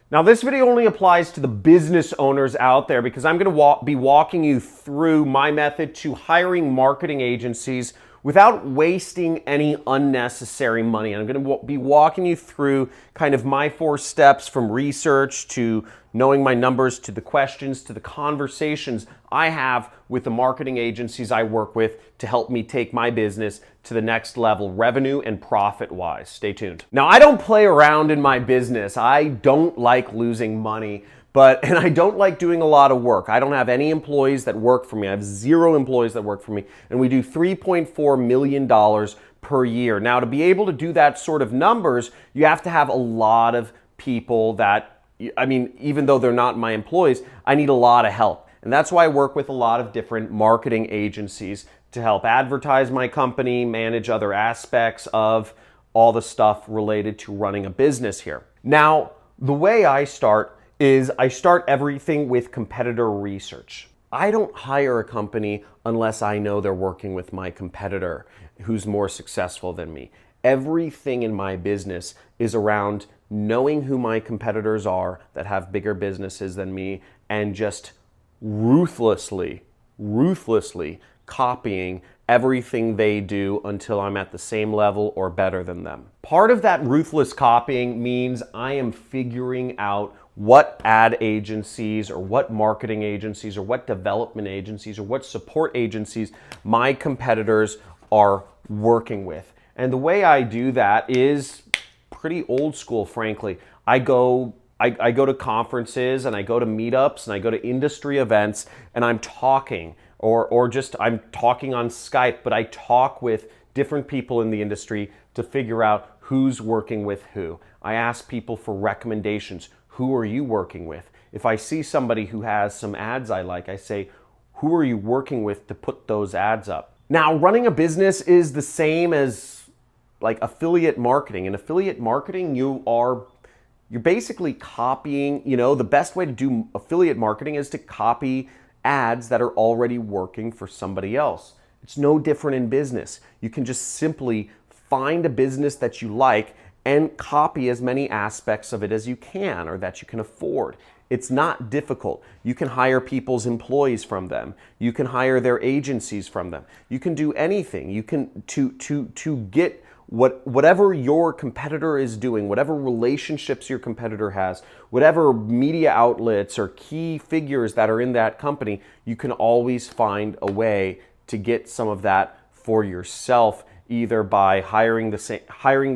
Now, this video only applies to the business owners out there because I'm going to be walking you through my method to hiring marketing agencies without wasting any unnecessary money. I'm going to be walking you through kind of my 4 steps from research to knowing my numbers to the questions to the conversations I have with the marketing agencies I work with to help me take my business to the next level, revenue and profit-wise. Stay tuned. Now, I don't play around in my business. I don't like losing money, and I don't like doing a lot of work. I don't have any employees that work for me. I have 0 employees that work for me, and we do $3.4 million per year. Now, to be able to do that sort of numbers, you have to have a lot of people that, even though they're not my employees, I need a lot of help. And that's why I work with a lot of different marketing agencies to help advertise my company, manage other aspects of all the stuff related to running a business here. Now, the way I start is I start everything with competitor research. I don't hire a company unless I know they're working with my competitor who's more successful than me. Everything in my business is around knowing who my competitors are that have bigger businesses than me and just ruthlessly copying everything they do until I'm at the same level or better than them. Part of that ruthless copying means I am figuring out what ad agencies or what marketing agencies or what development agencies or what support agencies my competitors are working with. And the way I do that is pretty old school, frankly. I go to conferences and I go to meetups and I go to industry events and I'm talking I'm talking on Skype, but I talk with different people in the industry to figure out who's working with who. I ask people for recommendations. Who are you working with? If I see somebody who has some ads I like, I say, who are you working with to put those ads up? Now, running a business is the same as like affiliate marketing. In affiliate marketing, you're basically copying, the best way to do affiliate marketing is to copy ads that are already working for somebody else. It's no different in business. You can just simply find a business that you like and copy as many aspects of it as you can or that you can afford. It's not difficult. You can hire people's employees from them. You can hire their agencies from them. You can do anything. You can to get whatever your competitor is doing, whatever relationships your competitor has, whatever media outlets or key figures that are in that company, you can always find a way to get some of that for yourself, either by hiring the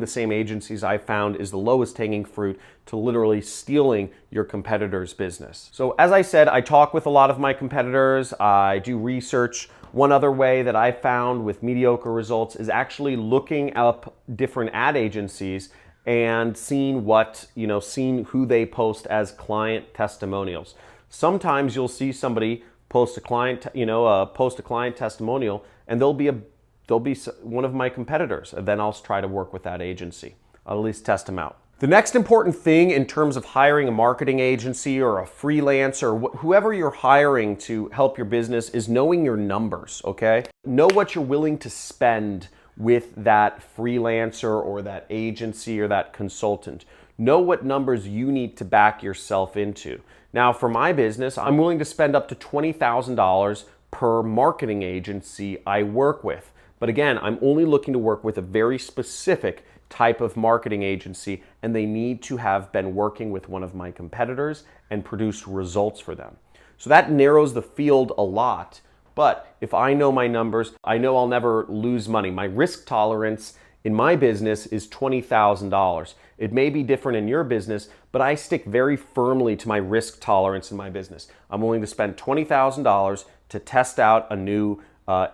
same agencies I found is the lowest hanging fruit to literally stealing your competitor's business. So as I said, I talk with a lot of my competitors. I do research. One other way that I found with mediocre results is actually looking up different ad agencies and seeing who they post as client testimonials. Sometimes you'll see somebody post a client testimonial and they'll be one of my competitors, and then I'll try to work with that agency. I'll at least test them out. The next important thing in terms of hiring a marketing agency or a freelancer, or whoever you're hiring to help your business, is knowing your numbers, okay? Know what you're willing to spend with that freelancer or that agency or that consultant. Know what numbers you need to back yourself into. Now, for my business, I'm willing to spend up to $20,000 per marketing agency I work with. But again, I'm only looking to work with a very specific type of marketing agency, and they need to have been working with one of my competitors and produced results for them. So that narrows the field a lot, but if I know my numbers, I know I'll never lose money. My risk tolerance in my business is $20,000. It may be different in your business, but I stick very firmly to my risk tolerance in my business. I'm willing to spend $20,000 to test out a new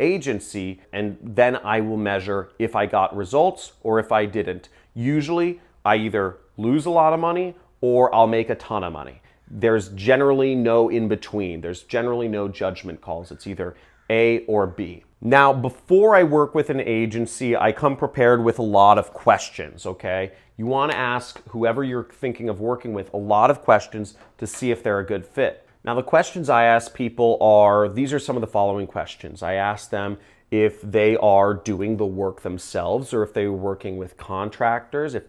agency, and then I will measure if I got results or if I didn't. Usually, I either lose a lot of money or I'll make a ton of money. There's generally no in between. There's generally no judgment calls. It's either A or B. Now, before I work with an agency, I come prepared with a lot of questions, okay? You want to ask whoever you're thinking of working with a lot of questions to see if they're a good fit. Now, the questions I ask people these are some of the following questions. I ask them if they are doing the work themselves or if they're working with contractors, if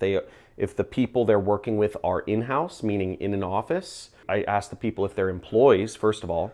if the people they're working with are in-house, meaning in an office. I ask the people if they're employees, first of all.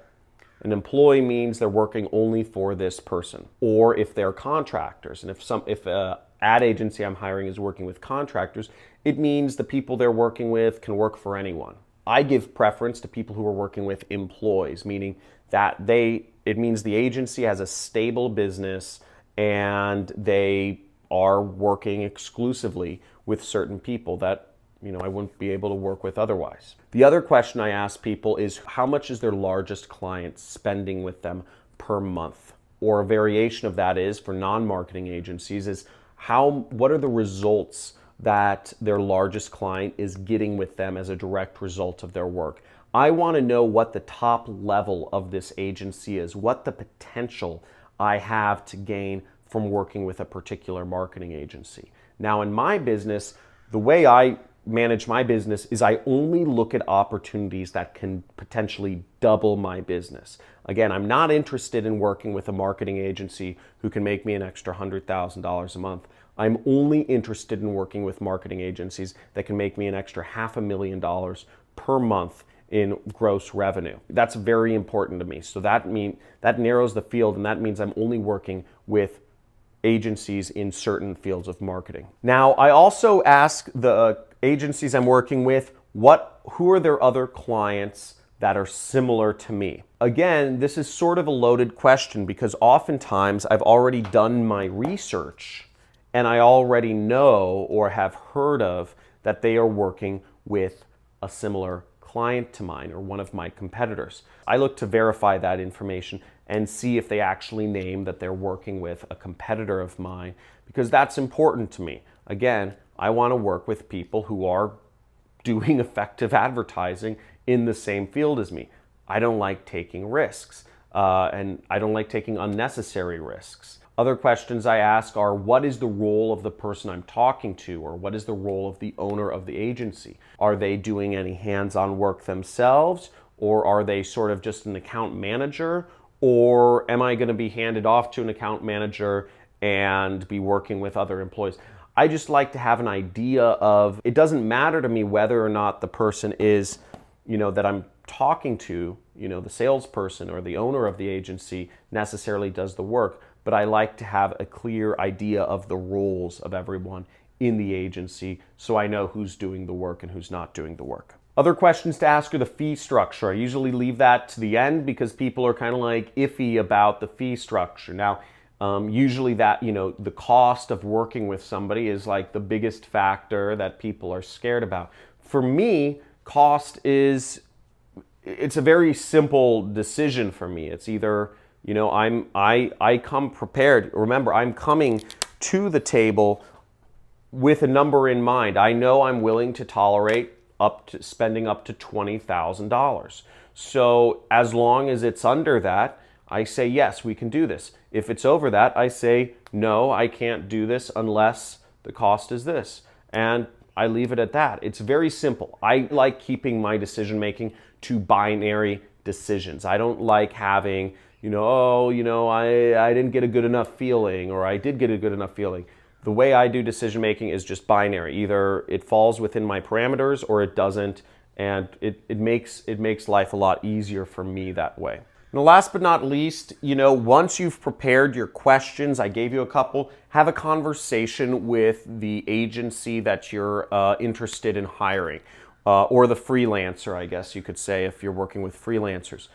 An employee means they're working only for this person. Or if they're contractors, and if an ad agency I'm hiring is working with contractors, it means the people they're working with can work for anyone. I give preference to people who are working with employees, meaning that it means the agency has a stable business and they are working exclusively with certain people that I wouldn't be able to work with otherwise. The other question I ask people is how much is their largest client spending with them per month? Or a variation of that is for non-marketing agencies is what are the results that their largest client is getting with them as a direct result of their work. I want to know what the top level of this agency is, what the potential I have to gain from working with a particular marketing agency. Now in my business, the way I manage my business is I only look at opportunities that can potentially double my business. Again, I'm not interested in working with a marketing agency who can make me an extra $100,000 a month. I'm only interested in working with marketing agencies that can make me an extra $500,000 per month in gross revenue. That's very important to me. So that narrows the field, and that means I'm only working with agencies in certain fields of marketing. Now, I also ask the agencies I'm working with, who are their other clients that are similar to me? Again, this is sort of a loaded question because oftentimes I've already done my research and I already know or have heard of that they are working with a similar client to mine or one of my competitors. I look to verify that information and see if they actually name that they're working with a competitor of mine because that's important to me. Again, I want to work with people who are doing effective advertising in the same field as me. I don't like taking risks and I don't like taking unnecessary risks. Other questions I ask are, what is the role of the person I'm talking to, or what is the role of the owner of the agency? Are they doing any hands-on work themselves, or are they sort of just an account manager, or am I going to be handed off to an account manager and be working with other employees? I just like to have an idea of, it doesn't matter to me whether or not the person is, that I'm talking to, the salesperson or the owner of the agency necessarily does the work, but I like to have a clear idea of the roles of everyone in the agency so I know who's doing the work and who's not doing the work. Other questions to ask are the fee structure. I usually leave that to the end because people are kind of like iffy about the fee structure. Now, usually that, the cost of working with somebody is like the biggest factor that people are scared about. For me, cost it's a very simple decision for me. It's either, I come prepared. Remember, I'm coming to the table with a number in mind. I know I'm willing to tolerate spending up to $20,000. So as long as it's under that, I say, yes, we can do this. If it's over that, I say, no, I can't do this unless the cost is this. And I leave it at that. It's very simple. I like keeping my decision-making to binary decisions. I don't like having, I didn't get a good enough feeling, or I did get a good enough feeling. The way I do decision-making is just binary. Either it falls within my parameters or it doesn't, and it makes life a lot easier for me that way. And last but not least, once you've prepared your questions, I gave you a couple, have a conversation with the agency that you're interested in hiring, or the freelancer, I guess you could say, if you're working with freelancers.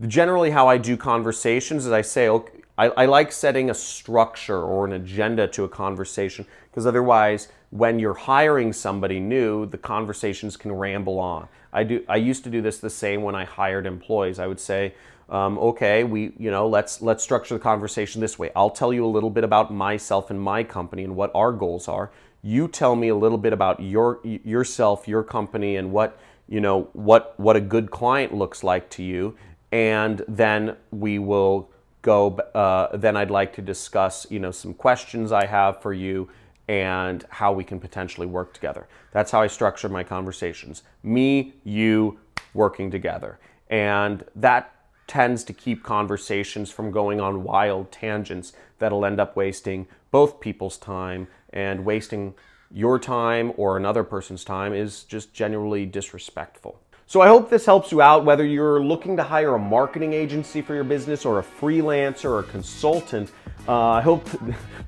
Generally, how I do conversations is I say, okay, I like setting a structure or an agenda to a conversation, because otherwise, when you're hiring somebody new, the conversations can ramble on. I used to do this the same when I hired employees. I would say, okay, let's structure the conversation this way. I'll tell you a little bit about myself and my company and what our goals are. You tell me a little bit about yourself, your company, and what a good client looks like to you, and then we will go. Then I'd like to discuss, some questions I have for you and how we can potentially work together. That's how I structure my conversations. Me, you, working together. And that tends to keep conversations from going on wild tangents that'll end up wasting both people's time and wasting your time or another person's time is just generally disrespectful. So I hope this helps you out, whether you're looking to hire a marketing agency for your business or a freelancer or a consultant. I hope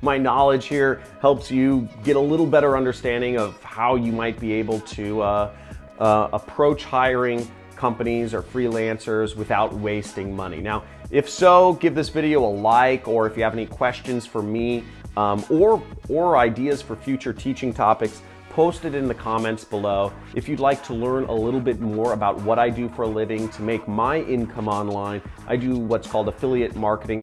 my knowledge here helps you get a little better understanding of how you might be able to approach hiring companies or freelancers without wasting money. Now, if so, give this video a like, or if you have any questions for me or ideas for future teaching topics, post it in the comments below. If you'd like to learn a little bit more about what I do for a living to make my income online, I do what's called affiliate marketing.